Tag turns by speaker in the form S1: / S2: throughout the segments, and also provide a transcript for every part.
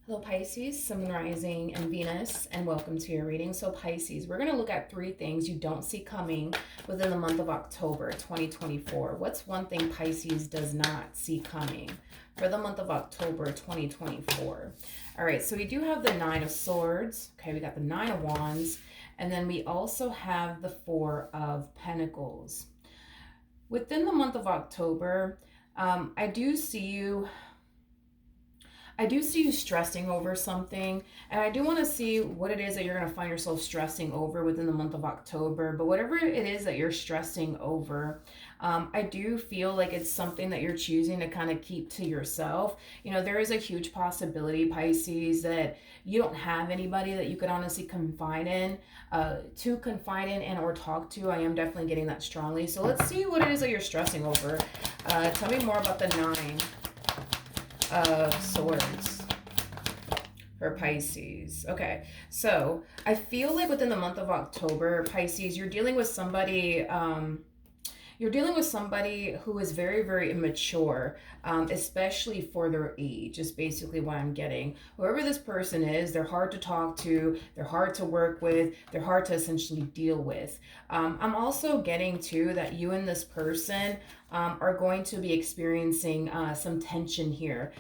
S1: Hello Pisces, Sun, Rising, and Venus, and welcome to your reading. So Pisces, we're going to look at 3 things you don't see coming within the month of October 2024. What's one thing Pisces does not see coming for the month of October 2024? All right, so we do have the Nine of Swords. Okay, we got the Nine of Wands, and then we also have the Four of Pentacles. Within the month of October, I do see you stressing over something, and I do want to see what it is that you're going to find yourself stressing over within the month of October. But whatever it is that you're stressing over, I do feel like it's something that you're choosing to kind of keep to yourself. You know, there is a huge possibility, Pisces, that you don't have anybody that you could honestly confide in, and or talk to. I am definitely getting that strongly. So let's see what it is that you're stressing over. Tell me more about the Nine of Swords for Pisces. Okay, so I feel like within the month of October, Pisces, you're dealing with somebody who is very, very immature, especially for their age, is basically what I'm getting. Whoever this person is, they're hard to talk to, they're hard to work with, they're hard to essentially deal with. I'm also getting too that you and this person are going to be experiencing some tension here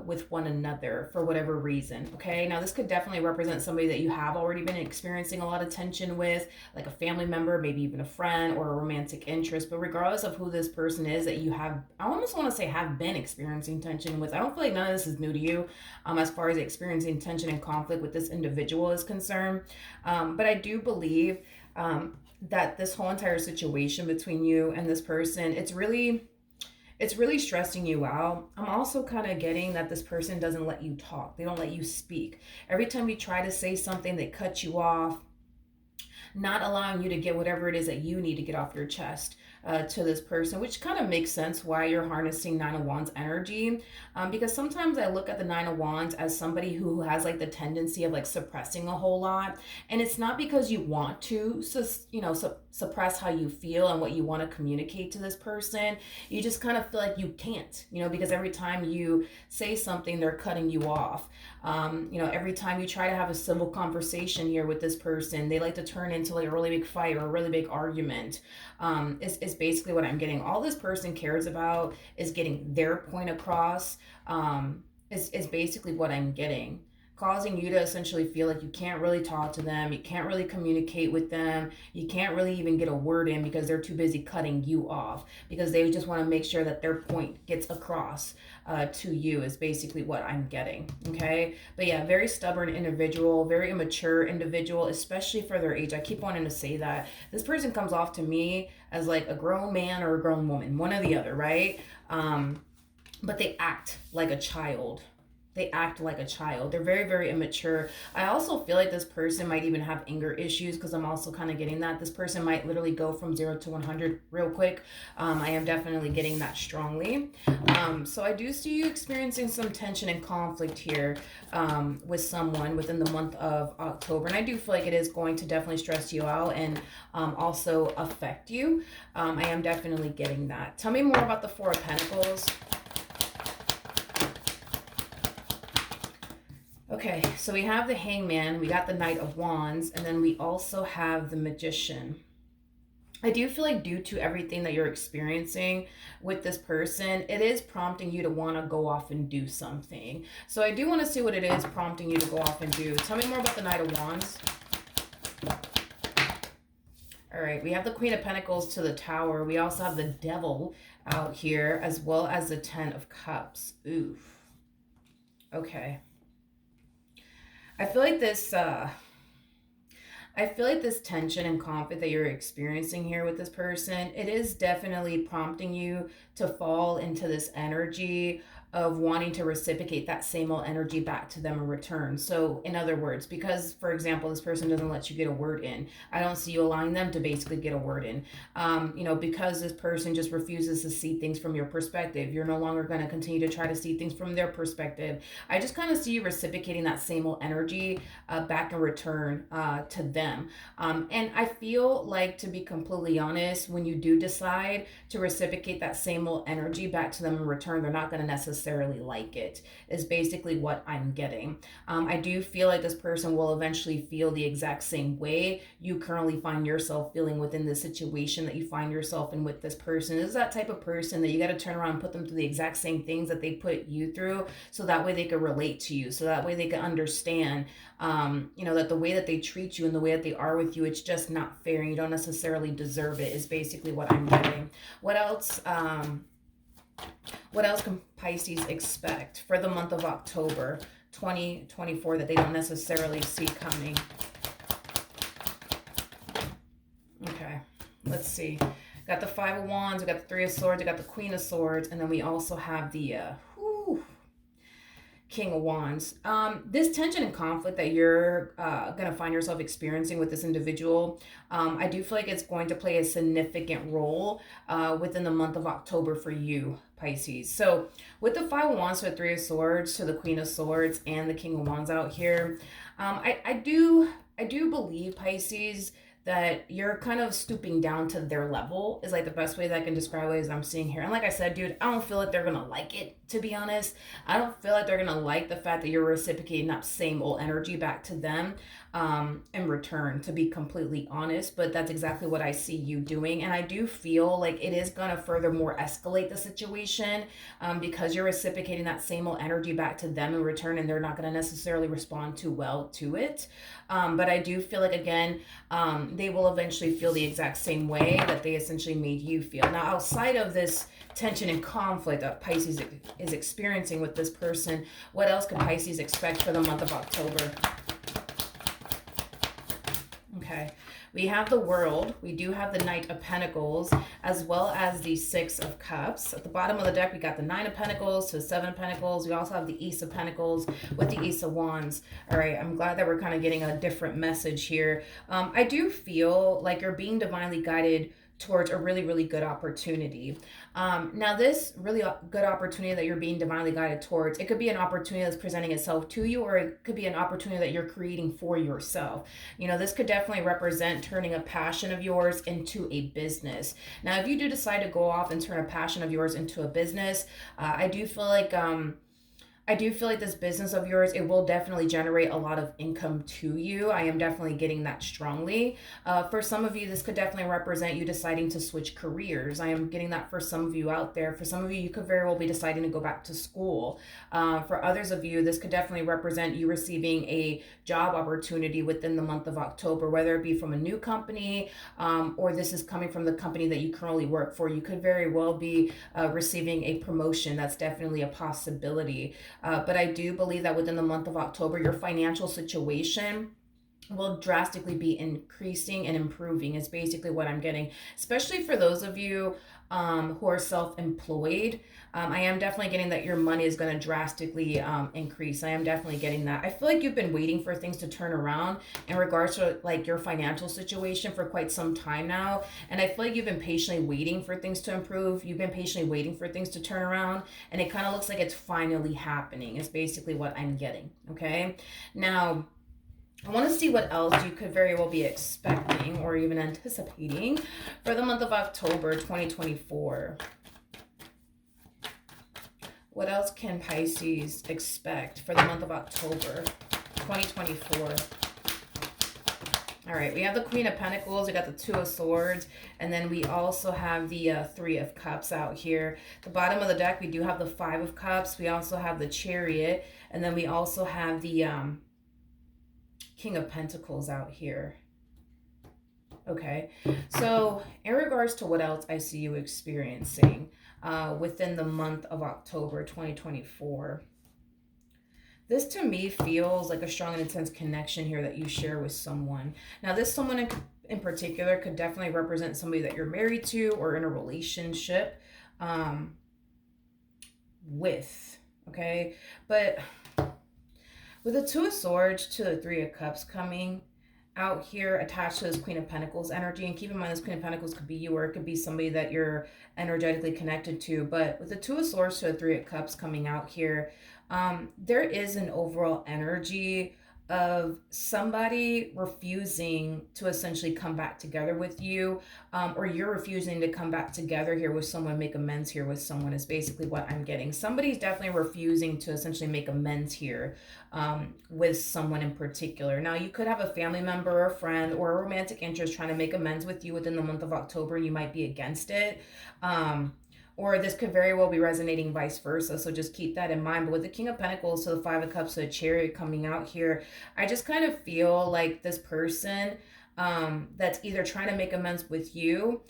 S1: with one another for whatever reason. Okay, now this could definitely represent somebody that you have already been experiencing a lot of tension with, like a family member, maybe even a friend or a romantic interest. But regardless of who this person is that you have, I almost want to say have been experiencing tension with, I don't feel like none of this is new to you as far as experiencing tension and conflict with this individual is concerned. But I do believe that this whole entire situation between you and this person, it's really stressing you out. I'm also kind of getting that this person doesn't let you talk. They don't let you speak. Every time you try to say something, they cut you off, not allowing you to get whatever it is that you need to get off your chest to this person, which kind of makes sense why you're harnessing Nine of Wands energy. Because sometimes I look at the Nine of Wands as somebody who has like the tendency of like suppressing a whole lot. And it's not because you want to, suppress how you feel and what you want to communicate to this person. You just kind of feel like you can't, because every time you say something, they're cutting you off. Every time you try to have a civil conversation here with this person, they like to turn into like a really big fight or a really big argument. Is basically what I'm getting. All this person cares about is getting their point across. Is basically what I'm getting, causing you to essentially feel like you can't really talk to them, you can't really communicate with them, you can't really even get a word in because they're too busy cutting you off, because they just want to make sure that their point gets across to you, is basically what I'm getting. Okay, but yeah, very stubborn individual, very immature individual, especially for their age. I keep wanting to say that this person comes off to me as like a grown man or a grown woman, one or the other, right? But they act like a child. They're very, very immature. I also feel like this person might even have anger issues, because I'm also kind of getting that this person might literally go from 0 to 100 real quick. I am definitely getting that strongly. So I do see you experiencing some tension and conflict here with someone within the month of October. And I do feel like it is going to definitely stress you out and also affect you. I am definitely getting that. Tell me more about the Four of Pentacles. Okay, so we have the Hangman, we got the Knight of Wands, and then we also have the Magician. I do feel like due to everything that you're experiencing with this person, it is prompting you to want to go off and do something. So I do want to see what it is prompting you to go off and do. Tell me more about the Knight of Wands. All right, we have the Queen of Pentacles to the Tower. We also have the Devil out here, as well as the Ten of Cups. Oof. Okay. I feel like this tension and conflict that you're experiencing here with this person, it is definitely prompting you to fall into this energy of wanting to reciprocate that same old energy back to them in return. So in other words, because for example, this person doesn't let you get a word in, I don't see you allowing them to basically get a word in. Because this person just refuses to see things from your perspective, you're no longer going to continue to try to see things from their perspective. I just kind of see you reciprocating that same old energy back in return to them. And I feel like, to be completely honest, when you do decide to reciprocate that same old energy back to them in return, they're not going to necessarily necessarily like it, is basically what I'm getting. I do feel like this person will eventually feel the exact same way you currently find yourself feeling within the situation that you find yourself in with this person. This is that type of person that you got to turn around and put them through the exact same things that they put you through, so that way they can relate to you, so that way they can understand, that the way that they treat you and the way that they are with you, it's just not fair and you don't necessarily deserve it, is basically what I'm getting. What else? What else can Pisces expect for the month of October 2024 that they don't necessarily see coming? Okay, let's see. Got the Five of Wands, we got the Three of Swords, we got the Queen of Swords, and then we also have the King of Wands. This tension and conflict that you're going to find yourself experiencing with this individual, I do feel like it's going to play a significant role within the month of October for you, Pisces. So with the Five of Wands to the Three of Swords to the Queen of Swords and the King of Wands out here, I do believe, Pisces, that you're kind of stooping down to their level, is like the best way that I can describe it as I'm seeing here. And like I said, dude, I don't feel like they're gonna like it, to be honest. I don't feel like they're gonna like the fact that you're reciprocating that same old energy back to them in return, to be completely honest. But that's exactly what I see you doing. And I do feel like it is gonna furthermore escalate the situation because you're reciprocating that same old energy back to them in return, and they're not gonna necessarily respond too well to it. But I do feel like, again, they will eventually feel the exact same way that they essentially made you feel. Now, outside of this tension and conflict that Pisces is experiencing with this person, what else can Pisces expect for the month of October? Okay. We have the World, we do have the Knight of Pentacles, as well as the Six of Cups. At the bottom of the deck, we got the Nine of Pentacles to the Seven of Pentacles. We also have the Ace of Pentacles with the Ace of Wands. All right, I'm glad that we're kind of getting a different message here. I do feel like you're being divinely guided towards a really, really good opportunity. Now, this really good opportunity that you're being divinely guided towards, it could be an opportunity that's presenting itself to you, or it could be an opportunity that you're creating for yourself. This could definitely represent turning a passion of yours into a business. Now, if you do decide to go off and turn a passion of yours into a business, I do feel like this business of yours, it will definitely generate a lot of income to you. I am definitely getting that strongly. For some of you, this could definitely represent you deciding to switch careers. I am getting that for some of you out there. For some of you, you could very well be deciding to go back to school. For others of you, this could definitely represent you receiving a job opportunity within the month of October, whether it be from a new company or this is coming from the company that you currently work for. You could very well be receiving a promotion. That's definitely a possibility. But I do believe that within the month of October, your financial situation will drastically be increasing and improving, is basically what I'm getting, especially for those of you who are self-employed. I am definitely getting that your money is going to drastically increase. I am definitely getting that. I feel like you've been waiting for things to turn around in regards to like your financial situation for quite some time now. And I feel like you've been patiently waiting for things to improve. You've been patiently waiting for things to turn around. And it kind of looks like it's finally happening, is basically what I'm getting. Okay. Now, I want to see what else you could very well be expecting or even anticipating for the month of October 2024. What else can Pisces expect for the month of October 2024? All right, we have the Queen of Pentacles, we got the Two of Swords, and then we also have the Three of Cups out here. The bottom of the deck, we do have the Five of Cups. We also have the Chariot, and then we also have the King of Pentacles out here. Okay, so in regards to what else I see you experiencing within the month of October 2024, this to me feels like a strong and intense connection here that you share with someone. Now, this someone in particular could definitely represent somebody that you're married to or in a relationship with, okay? But with the Two of Swords to the Three of Cups coming out here attached to this Queen of Pentacles energy, and keep in mind this Queen of Pentacles could be you or it could be somebody that you're energetically connected to, but with the Two of Swords to the Three of Cups coming out here, there is an overall energy of somebody refusing to essentially come back together with you, or you're refusing to come back together here with someone, make amends here with someone, is basically what I'm getting. Somebody's definitely refusing to essentially make amends here, with someone in particular. Now, you could have a family member or a friend or a romantic interest trying to make amends with you within the month of October, and you might be against it. Um, or this could very well be resonating vice versa. So just keep that in mind. But with the King of Pentacles to the Five of Cups to the Chariot coming out here, I just kind of feel like this person, that's either trying to make amends with you,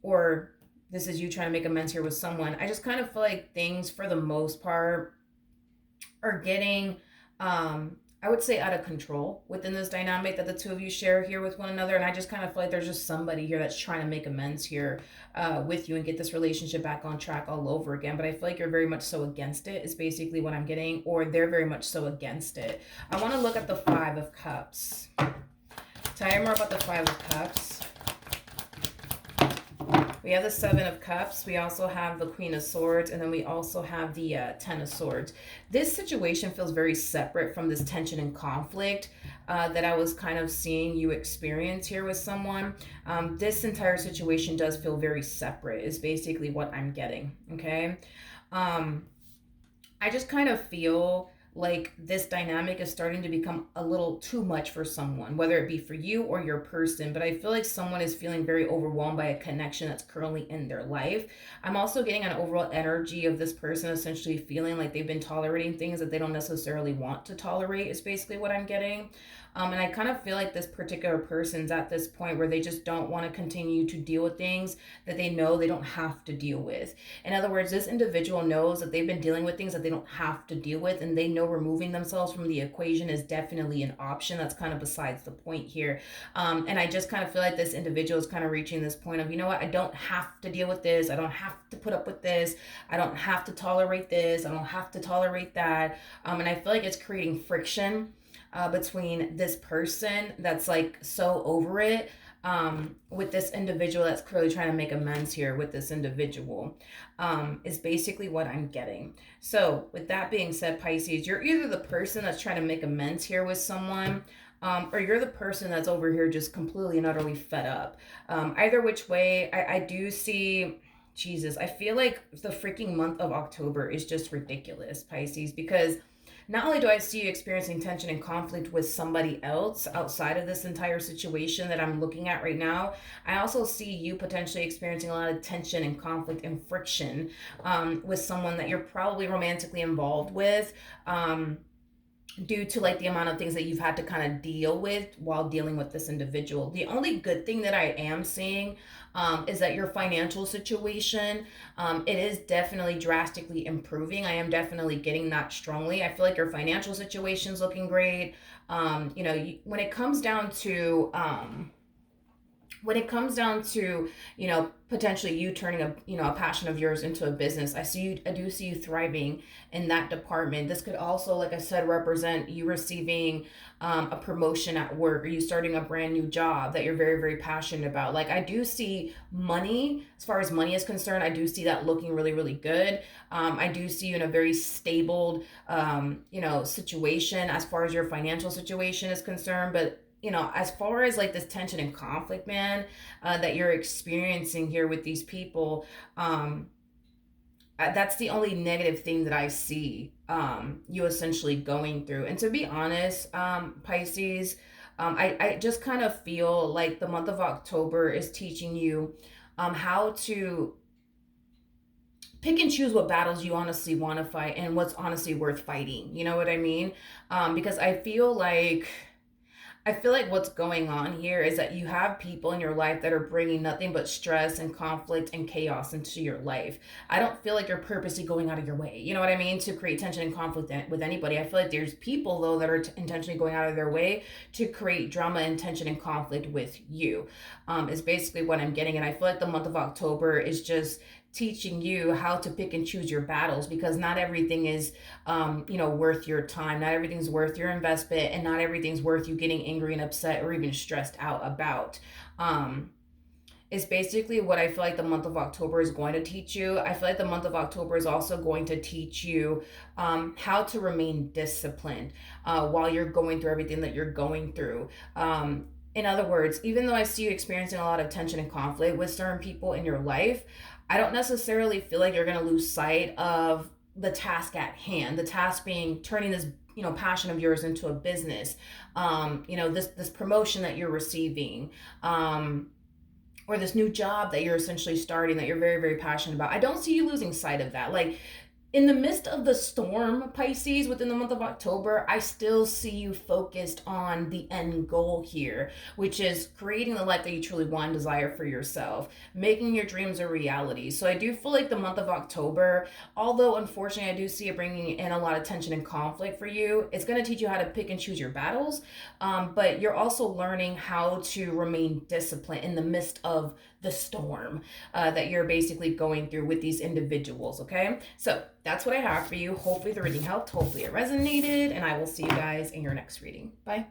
S1: or this is you trying to make amends here with someone. I just kind of feel like things for the most part are getting, I would say, out of control within this dynamic that the two of you share here with one another. And I just kind of feel like there's just somebody here that's trying to make amends here, with you and get this relationship back on track all over again. But I feel like you're very much so against it, is basically what I'm getting, or they're very much so against it. I want to look at the Five of Cups. Tell you more about the Five of Cups. We have the Seven of Cups. We also have the Queen of Swords. And then we also have the Ten of Swords. This situation feels very separate from this tension and conflict that I was kind of seeing you experience here with someone. This entire situation does feel very separate, is basically what I'm getting. Okay. I just kind of feel like this dynamic is starting to become a little too much for someone, whether it be for you or your person. But I feel like someone is feeling very overwhelmed by a connection that's currently in their life. I'm also getting an overall energy of this person essentially feeling like they've been tolerating things that they don't necessarily want to tolerate, is basically what I'm getting. And I kind of feel like this particular person's at this point where they just don't want to continue to deal with things that they know they don't have to deal with. In other words, this individual knows that they've been dealing with things that they don't have to deal with, and they know removing themselves from the equation is definitely an option. That's kind of besides the point here. And I just kind of feel like this individual is kind of reaching this point of, you know what, I don't have to deal with this. I don't have to put up with this. I don't have to tolerate this. I don't have to tolerate that. And I feel like it's creating friction between this person that's like so over it, with this individual that's clearly trying to make amends here with this individual, is basically what I'm getting. So with that being said, Pisces, you're either the person that's trying to make amends here with someone, or you're the person that's over here just completely and utterly fed up. Either which way, I do see, Jesus, I feel like the freaking month of October is just ridiculous, Pisces, because not only do I see you experiencing tension and conflict with somebody else outside of this entire situation that I'm looking at right now, I also see you potentially experiencing a lot of tension and conflict and friction, with someone that you're probably romantically involved with. Due to like the amount of things that you've had to kind of deal with while dealing with this individual. The only good thing that I am seeing, is that your financial situation, it is definitely drastically improving. I am definitely getting that strongly. I feel like your financial situation is looking great. When it comes down to, potentially you turning a passion of yours into a business, I do see you thriving in that department. This could also, like I said, represent you receiving, a promotion at work, or you starting a brand new job that you're very, very passionate about. Like, I do see money, as far as money is concerned, I do see that looking really, really good. I do see you in a very stable, situation as far as your financial situation is concerned. But as far as like this tension and conflict, man, that you're experiencing here with these people, that's the only negative thing that I see, you essentially going through. And to be honest, Pisces, I just kind of feel like the month of October is teaching you, how to pick and choose what battles you honestly want to fight and what's honestly worth fighting. You know what I mean? Because I feel like what's going on here is that you have people in your life that are bringing nothing but stress and conflict and chaos into your life. I don't feel like you're purposely going out of your way, you know what I mean, to create tension and conflict with anybody. I feel like there's people, though, that are intentionally going out of their way to create drama and tension and conflict with you, is basically what I'm getting. And I feel like the month of October is just teaching you how to pick and choose your battles, because not everything is, worth your time. Not everything's worth your investment, and not everything's worth you getting angry and upset or even stressed out about. is basically what I feel like the month of October is going to teach you. I feel like the month of October is also going to teach you how to remain disciplined while you're going through everything that you're going through. In other words, even though I see you experiencing a lot of tension and conflict with certain people in your life, I don't necessarily feel like you're going to lose sight of the task at hand. The task being turning this passion of yours into a business. This promotion that you're receiving. Or this new job that you're essentially starting that you're very, very passionate about. I don't see you losing sight of that. Like, in the midst of the storm, Pisces, within the month of October, I still see you focused on the end goal here, which is creating the life that you truly want and desire for yourself, making your dreams a reality. So I do feel like the month of October, although unfortunately I do see it bringing in a lot of tension and conflict for you, it's going to teach you how to pick and choose your battles. But you're also learning how to remain disciplined in the midst of the storm that you're basically going through with these individuals, okay? So that's what I have for you. Hopefully the reading helped. Hopefully it resonated, and I will see you guys in your next reading. Bye.